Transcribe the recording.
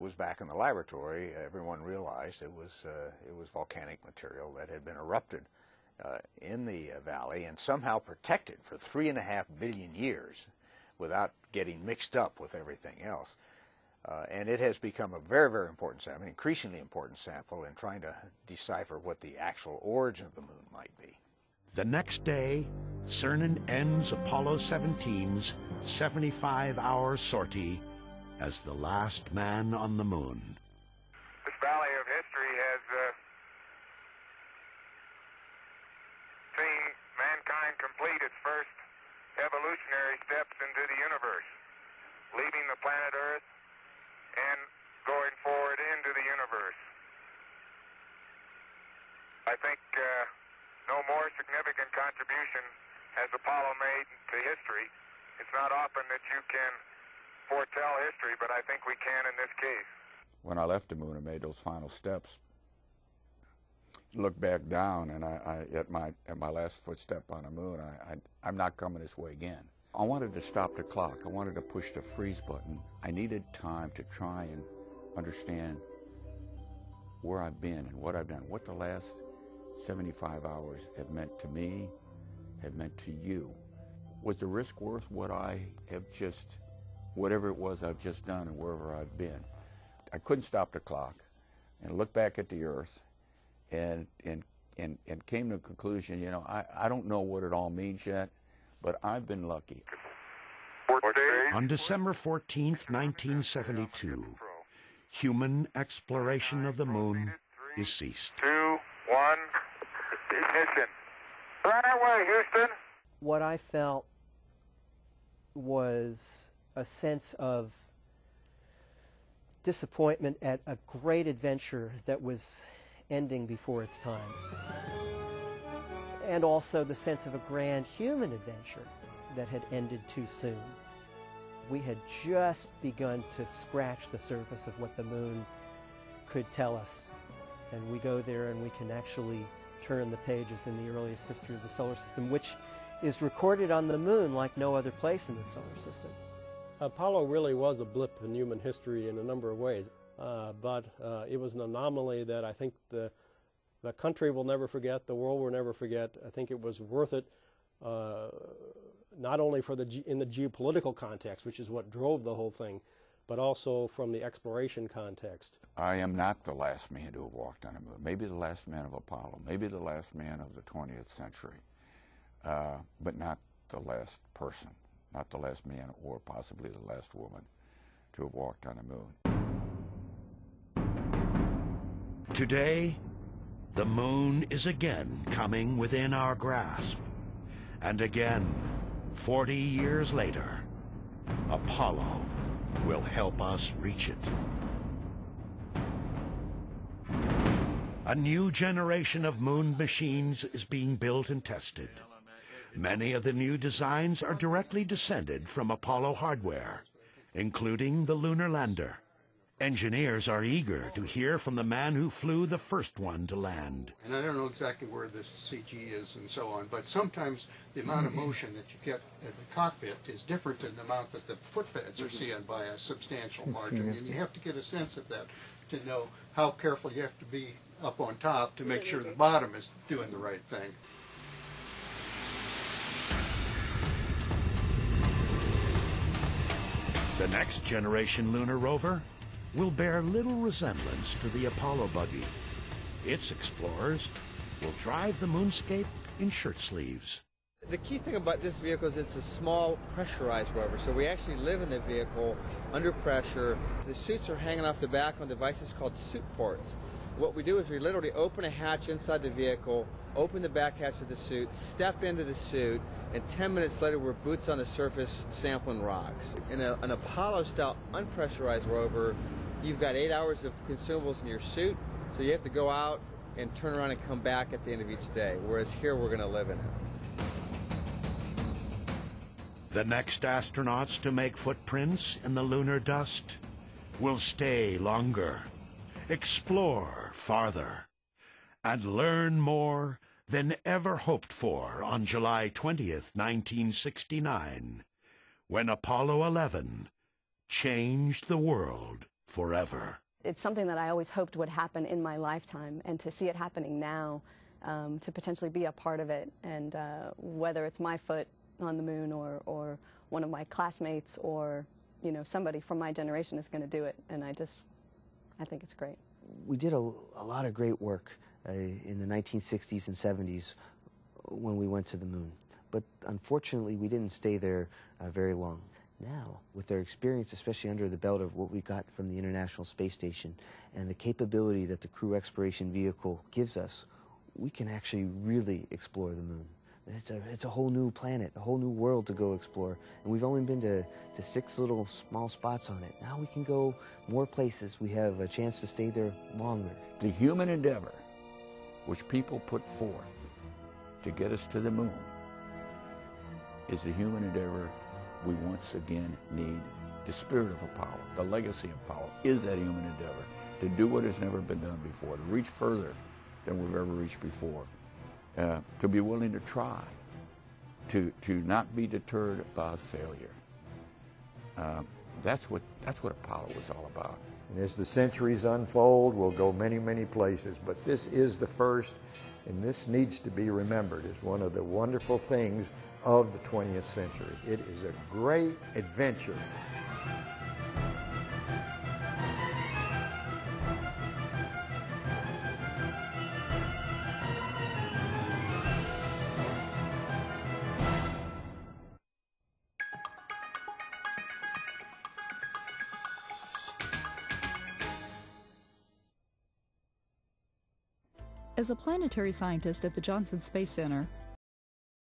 was back in the laboratory, everyone realized it was volcanic material that had been erupted in the valley and somehow protected for 3.5 billion years without getting mixed up with everything else. And it has become a very, very important sample, an increasingly important sample in trying to decipher what the actual origin of the moon might be. The next day, CERN ends Apollo 17's 75-hour sortie as the last man on the moon. This valley of history has seen mankind complete its first evolutionary steps into the universe, leaving the planet Earth and going forward into the universe. I think no more significant contribution has Apollo made to history. It's not often that you can foretell history, but I think we can in this case. When I left the moon and made those final steps, looked back down, and at my last footstep on the moon, I'm not coming this way again. I wanted to stop the clock. I wanted to push the freeze button. I needed time to try and understand where I've been and what I've done, what the last 75 hours have meant to me, have meant to you. Was the risk worth what I have just, whatever it was I've just done and wherever I've been? I couldn't stop the clock and look back at the Earth and came to the conclusion, you know, I don't know what it all means yet, but I've been lucky. On December 14th, 1972, human exploration of the moon is ceased. 2, 1, ignition. Right away, Houston. What I felt was a sense of disappointment at a great adventure that was ending before its time. And also the sense of a grand human adventure that had ended too soon. We had just begun to scratch the surface of what the moon could tell us. And we go there and we can actually turn the pages in the earliest history of the solar system, which is recorded on the moon like no other place in the solar system. Apollo really was a blip in human history in a number of ways, but it was an anomaly that I think the country will never forget, the world will never forget. I think it was worth it, not only for in the geopolitical context, which is what drove the whole thing, but also from the exploration context. I am not the last man to have walked on the moon. Maybe the last man of Apollo, maybe the last man of the 20th century, but not the last person, not the last man or possibly the last woman to have walked on the moon. Today, the moon is again coming within our grasp. And again, 40 years later, Apollo will help us reach it. A new generation of moon machines is being built and tested. Many of the new designs are directly descended from Apollo hardware, including the lunar lander. Engineers are eager to hear from the man who flew the first one to land. And I don't know exactly where this CG is and so on, but sometimes the amount of motion that you get at the cockpit is different than the amount that the footpads are seeing by a substantial margin. And you have to get a sense of that to know how careful you have to be up on top to make sure the bottom is doing the right thing. The next generation lunar rover will bear little resemblance to the Apollo buggy. Its explorers will drive the moonscape in shirt sleeves. The key thing about this vehicle is it's a small pressurized rover, so we actually live in the vehicle under pressure. The suits are hanging off the back on devices called suit ports. What we do is we literally open a hatch inside the vehicle, open the back hatch of the suit, step into the suit, and 10 minutes later we're boots on the surface sampling rocks. In an Apollo-style unpressurized rover, you've got 8 hours of consumables in your suit, so you have to go out and turn around and come back at the end of each day, whereas here we're going to live in it. The next astronauts to make footprints in the lunar dust will stay longer, explore farther, and learn more than ever hoped for on July 20th, 1969, when Apollo 11 changed the world forever. It's something that I always hoped would happen in my lifetime, and to see it happening now, to potentially be a part of it, and whether it's my foot on the moon or one of my classmates or somebody from my generation is going to do it, and I think it's great. We did a lot of great work in the 1960s and 70s when we went to the moon, but unfortunately we didn't stay there very long. Now, with our experience, especially under the belt of what we got from the International Space Station and the capability that the Crew Exploration Vehicle gives us, we can actually really explore the moon. It's a whole new planet, a whole new world to go explore, and we've only been to 6 little small spots on it. Now we can go more places. We have a chance to stay there longer. The human endeavor which people put forth to get us to the moon is the human endeavor we once again need. The spirit of Apollo, the legacy of Apollo, is that human endeavor to do what has never been done before, to reach further than we've ever reached before, to be willing to try, to not be deterred by failure. That's what Apollo was all about. And as the centuries unfold, we'll go many, many places, but this is the first, and this needs to be remembered as one of the wonderful things of the 20th century. It is a great adventure. As a planetary scientist at the Johnson Space Center,